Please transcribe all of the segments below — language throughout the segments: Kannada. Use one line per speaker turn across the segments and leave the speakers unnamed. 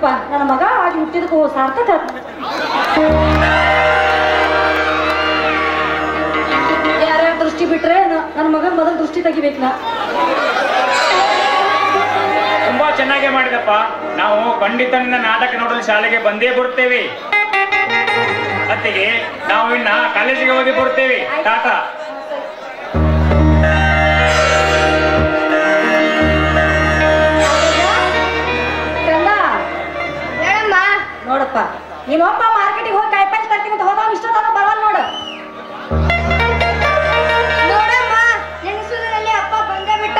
ಬಿಡಪ್ಪ, ನನ್ನ ಮಗ ಆಗಿ ಹುಟ್ಟಿದಕ್ಕೂ ಸಾರ್ಥಕ. ಯಾರ್ಯಾರ ದೃಷ್ಟಿ ಬಿಟ್ರೆ ನನ್ನ ಮಗನ ಮೊದಲು ದೃಷ್ಟಿ ತೆಗಿಬೇಕು. ನಾ
ತುಂಬಾ ಚೆನ್ನಾಗಿ ಮಾಡಿದಪ್ಪ. ನಾವು ಖಂಡಿತ ನಿನ್ನ ನಾಟಕ ನೋಡಲು ಶಾಲೆಗೆ ಬಂದೇ ಬರುತ್ತೇವೆ. ಅತ್ತಿಗೆ ನಾವು ಇನ್ನ ಕಾಲೇಜಿಗೆ ಹೋಗಿ ಬರುತ್ತೇವೆ. ಟಾಟಾ.
ನೋಡಪ್ಪ, ನೀನೊಬ್ಬ ಮಾರ್ಕೆಟಿಗೆ ಹೋಗಿ ಕಾಯಿಪಲ್ಲೆ ತರ್ತೀನಿ ಅಂತ ಹೋದ ಇಷ್ಟೊತ್ತ ಬರಲ್ಲ ನೋಡು.
ನೋಡಮ್ಮ, ನೆನೆಸುವುದರಲ್ಲಿ ಅಪ್ಪ ಬಂದೇ ಬಿಟ್ಟ.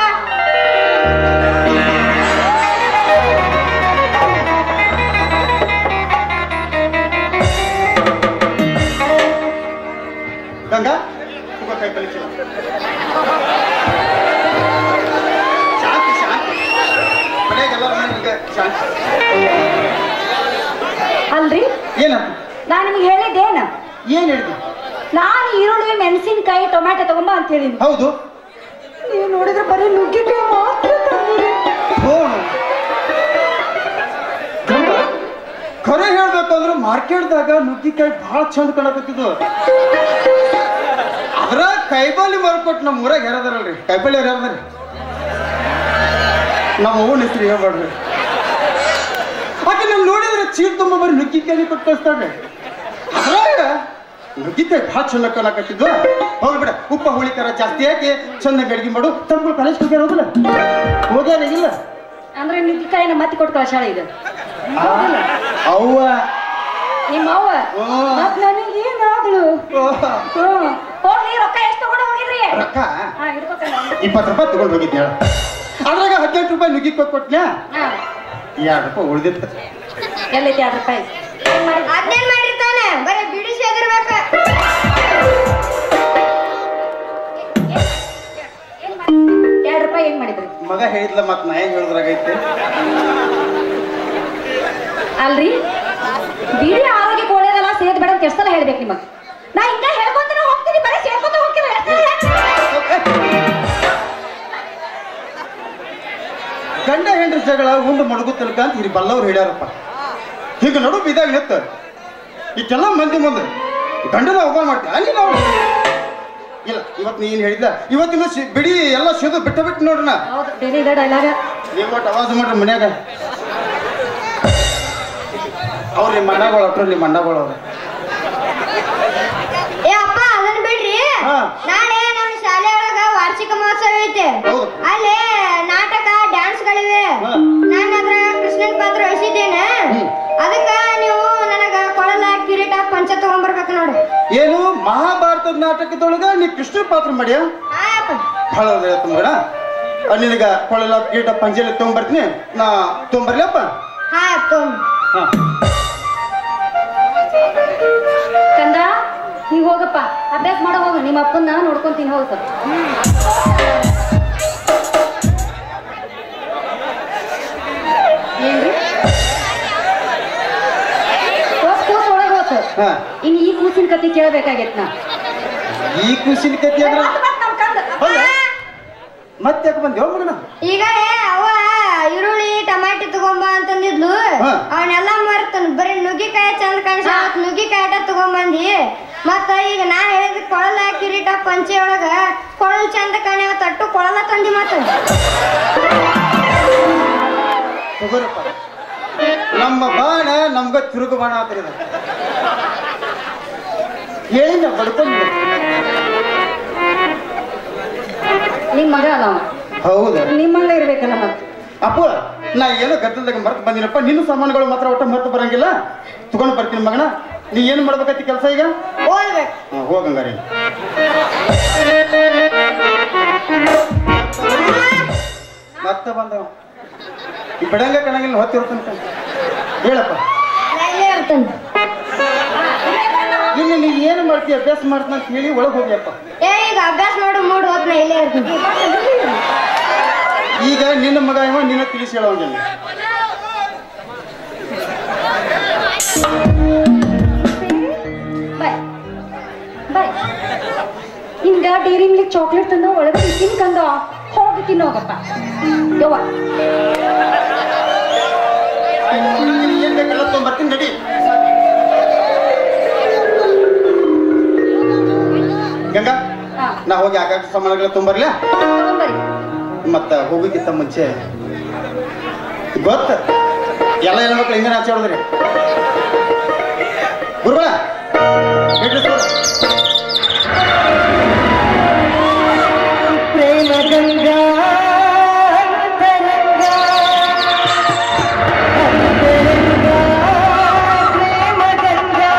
ಗಂಗಾ ಕಾಯಿಪಲ್ಲೆ ಶಾಂತಿ ಶಾಂತಿ ಮನೆಗೆಲ್ಲ ಶಾಂತಿ.
ಅಲ್ರಿ,
ಏನಂತ
ನಾನ್ ನಿಮ್ಗೆ ಹೇಳಿದ್ದೇನ?
ಏನ್ ಹೇಳಿದೆ?
ನಾನು ಈರುಳ್ಳಿ, ಮೆಣಸಿನ್ಕಾಯಿ, ಟೊಮ್ಯಾಟೊ ತಗೊಂಬ ಅಂತ ಹೇಳಿನಿ.
ಹೌದು,
ನೀವು ನೋಡಿದ್ರೆ ಬರೀ ನುಗ್ಗಿಕಾಯಿ ಮಾತ್ರ ತಂದಿರಿ.
ಖರೆ ಹೇಳ್ಬೇಕು ಅಂದ್ರೆ ಮಾರ್ಕೆಟ್ದಾಗ ನುಗ್ಗಿಕಾಯಿ ಬಹಳ ಚಂದ ಕಾಣಕತ್ತಿದ್ದು. ಅದ್ರ ಕೈಬಾಲಿ ಮಾರ್ಕೊಟ್ಟು ನಮ್ಮ ಊರಾಗ ಯಾರದಾರಲ್ರಿ, ಕೈಬಾಲಿ ಅವ್ರು ಯಾರದಾರಿ? ನಮ್ಮ ಅವ್ವನ ಹೆಸರು ಹೇಳ್ಬಾರ್ರಿ. ಆಕೆ ನಾವು ನೋಡಿದ್ರೆ ಚೀಲ ತುಂಬ ಬರೀ ನುಗ್ಗಿಕಾಯಿ ಕೊಟ್ಟು ಕಳಿಸ್ತಾಳೆ. ಅದ್ರಾಗ ನುಗ್ಗಿಕಾಯಿ ಭಾಳ ಚಂದ ಕಾಣಕತ್ತಿದ್ವು. ಹೋಗ್ಲಿ ಬಿಡ, ಉಪ್ಪ ಹುಳಿ ಖಾರ ಜಾಸ್ತಿ ಹಾಕಿ ಚಂದಾಗಿ ಅಡಿಗೆ ಮಾಡು. ತಮ್ಮ ಕಾಲೇಜ್ ಹೋಗ್ಯಾರ? ಹೋಗಲ್ಲ, ಹೋಗ್ಯಾರ ಇಲ್ಲ
ಅಂದ್ರೆ ನುಗ್ಗಿಕಾಯಿನ ಮತ್ತೆ ಕೊಟ್ಟು ಕಳ್ಸಾಳ ಇದು.
ಅವ್ವ
ನಿಮ್ಮ ಅವ್ವ ಮತ್ ನನಗೆ ಏನಾದ್ಳು? ಹೋಗ್ಲಿ, ರೊಕ್ಕ ಎಷ್ಟು ತಗೊಂಡು ಹೋಗಿದ್ರಿ?
ರೊಕ್ಕ 20 ರೂಪಾಯಿ ತಗೊಂಡು ಹೋಗಿದ್ದೆ. ಅದ್ರಾಗ 18 ರೂಪಾಯಿ ನುಗ್ಗಿಕಾಯಿ ಕೊಟ್ನ್ಯಾ, 2 ರೂಪಾಯಿ ಉಳಿದಿತ್ತು.
ಎಲ್ಲೈತಿ 2 ರೂಪಾಯಿ?
ಅದೇನ್ ಮಾಡಿರ್ತಾನೆ, ಬರೀ ಬಿಡಿಸಿ ಎದಿರ್ಬೇಕ.
2 ರೂಪಾಯಿ ಏನ್ ಮಾಡಿದ್ರಿ?
ಮಗ ಹೇಳಿದ್ಲ, ಮತ್ ನಾ ಏನ್ ಹೇಳಿದ್ರಾಗೈತೆ?
ಅಲ್ರಿ, ಬಿಡಿ ಆರೋಗ್ಯಕ್ಕೆ ಒಳ್ಳೇದಲ್ಲ, ಸೇದ್ ಬೇಡ ಅಂತ ಎಷ್ಟು ಸಲ ಹೇಳ್ಬೇಕು ನಿಮಗ್? ನಾ ಹಿಂಗ ಹೇಳ್ಕೊಂತಾನೆ ಹೋಗ್ತೀನಿ, ಬರೀ ಸೇರ್ಕೊಂತ ಹೋಗ್ತೀನಿ.
ಗಂಡ ಹೆಂಡ್ರ ಜಗಳ ಉಂಡು ಮಡಗು ತನಕ ಅಂತ ಇಲ್ಲಿ ಬಲ್ಲವ್ರು ಹೇಳ್ಯಾರಪ್ಪ. ಹೀಗೆ ನಡು ಬಿದ್ದಾಗ ನಿತ್ತ ಇಷ್ಟೆಲ್ಲ ಮಂದಿ ಮುಂದೆ ಗಂಡನ ಅವಮಾನ ಮಾಡ್ತೀವಿ ಅಲ್ಲಿ ನಾವು. ಇಲ್ಲ, ಇವತ್ತು ನೀನ್ ಹೇಳಿದ್ದ ಇವತ್ತಿನ ಬಿಡಿ ಎಲ್ಲ ಸಿದು ಬಿಟ್ಟ ಬಿಟ್ಟು ನೋಡ್ರಿ. ನಾ ನೀವು ಒಟ್ಟು ಅವಾಜ್ ಮಾಡ್ರಿ ಮನ್ಯಾಗ. ಅವ್ರು ನಿಮ್ಮ ಅಣ್ಣಗಳು ಅಟ್ರು, ನಿಮ್ಮ ಅಣ್ಣಗಳು ಅವ್ರ.
ಏ ಅಪ್ಪ, ಅದನ್ನ ಬಿಡ್ರಿ. ನಾಳೆ ನಮ್ಮ ಶಾಲೆ ಒಳಗ ವಾರ್ಷಿಕ ಮಹೋತ್ಸವ ಐತೆ. ಅಲ್ಲಿ ನಾಟಕ, ಡ್ಯಾನ್ಸ್ಗಳಿವೆ. ನಾನು ಅದ್ರ ಕೃಷ್ಣನ್ ಪಾತ್ರ ವಹಿಸಿದ್ದೇನೆ. ಅದಕ್ಕ ನೀವು ನನಗ ಕೊಳಲ, ಕಿರೀಟ, ಪಂಚ ತಗೊಂಡ್ಬರ್ಬೇಕು ನೋಡಿ.
ಏನು ಮಹಾಭಾರತದ ನಾಟಕದೊಳಗ ನೀ ಕೃಷ್ಣ ಪಾತ್ರ ಮಾಡ್ಯಾ? ಬಹಳ ತುಂಬೇಡ. ನಿನಗ ಕೊಳಲ, ಕಿರೀಟ, ಪಂಚೆಲ್ಲ ತಗೊಂಡ್ಬರ್ತೀನಿ. ನಾ ತಗೊಂಡ್ಬರ್ಲಪ್ಪ?
ಕಂದ, ನೀವ್ ಹೋಗಪ್ಪ, ಅಭ್ಯಾಸ ಮಾಡೋ ಹೋಗ. ನಿಮ್ಮ ಅಪ್ಪನ್ನ ನೋಡ್ಕೊಂತೀನಿ, ಹೋಗ. ಏನ್ರಿ ಕೂಸ್ ಒಳಗ ಹೋತು. ಇನ್ ಈ ಕೂಸಿನ ಕತಿ ಕೇಳಬೇಕಾಗೈತ್. ನಾ
ಈ ಕೂಸಿನ ಕತಿ ಅಂದ್ರೆ ಮತ್ತೆ ಯಾಕೆ ಬಂದೇವ ಮಗನ?
ಈಗ ಅವ್ವ ಈರುಳ್ಳಿ, ಟಮಾಟಿ ತಗೊಂಬ ಅಂತಂದಿದ್ಲು. ಅವನ್ನೆಲ್ಲ ಮರ್ತನ್, ಬರೀ ನುಗ್ಗಿಕಾಯಿ ಚಂದ ಕಾಣಿಸ ನುಗ್ಗಿಕಾಯಿ ಆಟ ತಗೊಂಬಂದಿ. ಮತ್ತ ಈಗ ನಾ ಹೇಳಿದ ಕೊಳಲ, ಕಿರೀಟ, ಪಂಚೆ ಒಳಗ ಕೊಳಲ್ ಚಂದ ಕಾಣ್ಯಾವ ತಟ್ಟು ಕೊಳಲ ತಂದಿ. ಮತ್ತ
ತಗೋರಪ್ಪ, ನಮ್ಮ ಬಾಣ ನಮ್ಗ ತಿರುಗು ಬಾಣ ಆತರ ಹೇಳಿನ ಬಡ್ಕೊಂಡು.
ನಿಮ್ ಮಗ ಅಲ್ಲ
ಹೌದ?
ನಿಮ್ಮಂಗ ಇರ್ಬೇಕಲ್ಲ. ಮತ್
ಅಪ್ಪ, ನಾ ಏನೋ ಗದ್ದಲದಾಗ ಮರ್ತು ಬಂದಿನಪ್ಪ. ನಿನ್ನ ಸಾಮಾನುಗಳು ಮಾತ್ರ ಒಟ್ಟ ಮರ್ತು ಬರಂಗಿಲ್ಲ. ತಗೊಂಡ್ ಬರ್ತೀನಿ ಮಗನ. ನೀ ಏನ್ ಮಾಡ್ಬೇಕೈತಿ ಕೆಲಸ ಈಗ? ಹೋಗಂಗಾರಿ. ಮತ್ತೆ ಬಂದವ ಈ ಬಿಡಂಗ ಕಣಗಿಲ್ಲ ಹೊತ್ತಿರ್ತಂತ ಹೇಳಪ್ಪ. ಇನ್ನು ನೀ ಏನು ಮಾಡ್ತೀಯ, ಅಭ್ಯಾಸ ಮಾಡ್ತಾನ ಅಂತ ಹೇಳಿ ಒಳಗೆ ಹೋಗ್ಯಪ್ಪ.
ಈಗ ಅಭ್ಯಾಸ ಮಾಡು ಮೂಡ್ ಹೋತ್, ನಾ ಇಲ್ಲೇ ಇರ್ತೀನಿ.
ಈಗ ನಿನ್ನ ಮಗ ಇವ ನಿನ್ನ ತಿಳಿಸಿ ಹೇಳೋಂಗಿಲ್ಲ.
ಬಾಯ್ ಬಾಯ್. ಹಿಂಗ ಡೈರಿ ಮಿಲ್ಕ್ ಚಾಕ್ಲೇಟ್ ತಂದ ಒಳಗೆ ತಿನ್ ಕಂದ ಹೋಗಿ ತಿನ್ನೋಗಪ್ಪ. ಯವ್ವ
ಏನ್ ಬೇಕೆಲ್ಲ ತೊಗೊಂಬರ್ತೀನಿ ನಡಿ. ಗಂಗಾ ನಾ ಹೋಗಿ ಆಗಾಗ ಸಾಮಾನುಗಳ ತೊಗೊಂಬರ್ಲ. ಮತ್ತ ಹೋಗೋಕ್ಕಿಂತ ಮುಂಚೆ ಗೊತ್ತ ಎಲ್ಲ ಹೆಣ್ಮಕ್ಳು ಹಿಂಗ ನಾಚೆ ಹೊಡೆದ್ರಿ ಗುರುಗಳ
ಪ್ರೇಮ ಗಂಗಾ ಪ್ರೇಮ ಗಂಗಾ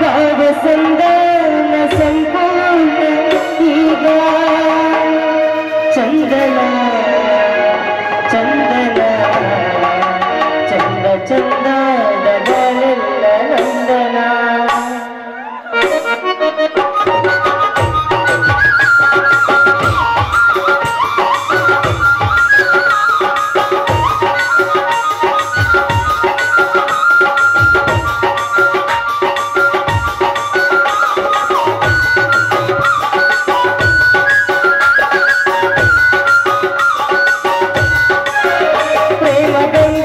ಭಾವ ಸಂದಾನ ಸಂಪೂರ್ಣ ಈಗ ಚಂದನ ಚಂದನ ಚಂದ ಚಂದದ ಬಾಳೆಲ್ಲ ನಂದನ ಪ್ರೇಮ ಗಂಗಾ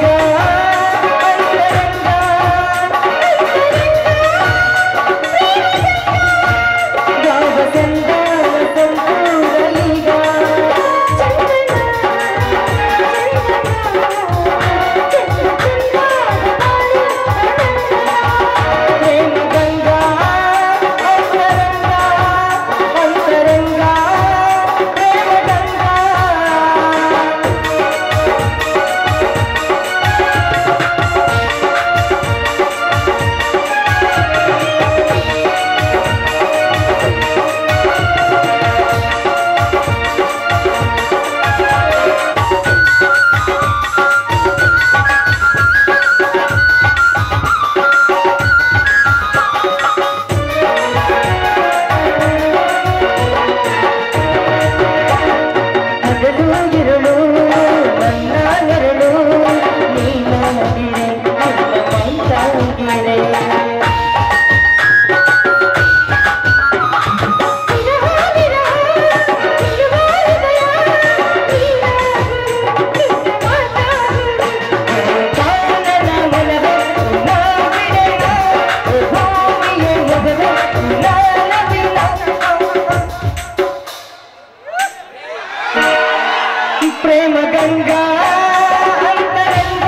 ಅಂತರಂಗ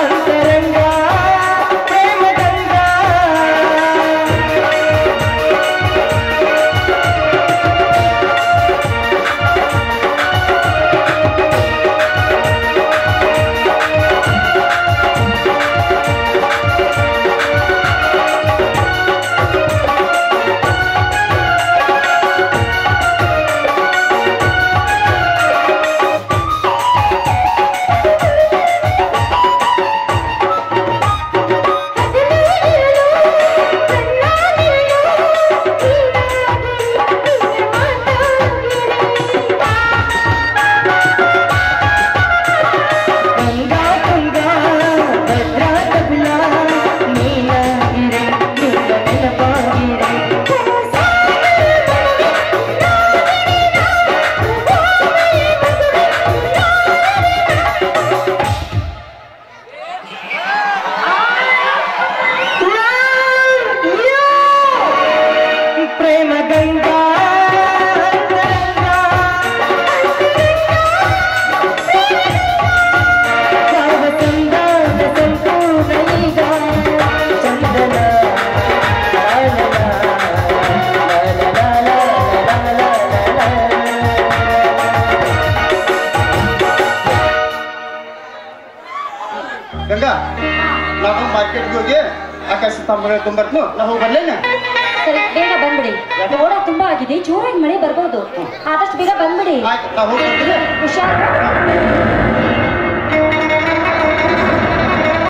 ಅಂತರಂಗ ಪ್ರೇಮ ಗಂಗಾ
ಗಂಗಾ ನಾವು ಮಾರ್ಕೆಟ್ಗೆ ಹೋಗಿ ಆಕಾಶ ಸ್ತಂಭಗಳು ತುಂಬರ್ತು ನಾವು ಬರ್ಲೇನ
ಸರಿ ಬೇಗ ಬಂದ್ಬಿಡಿ ಮೋಡ ತುಂಬಾ ಆಗಿದೆ ಜೋರಾಗಿ ಮಳೆ ಬರ್ಬೋದು ಆದಷ್ಟು ಬೇಗ ಬಂದ್ಬಿಡಿ
ಆಯ್ತು ನಾವು ಹೋಗ್ತೀವಿ
ಹುಷಾರ್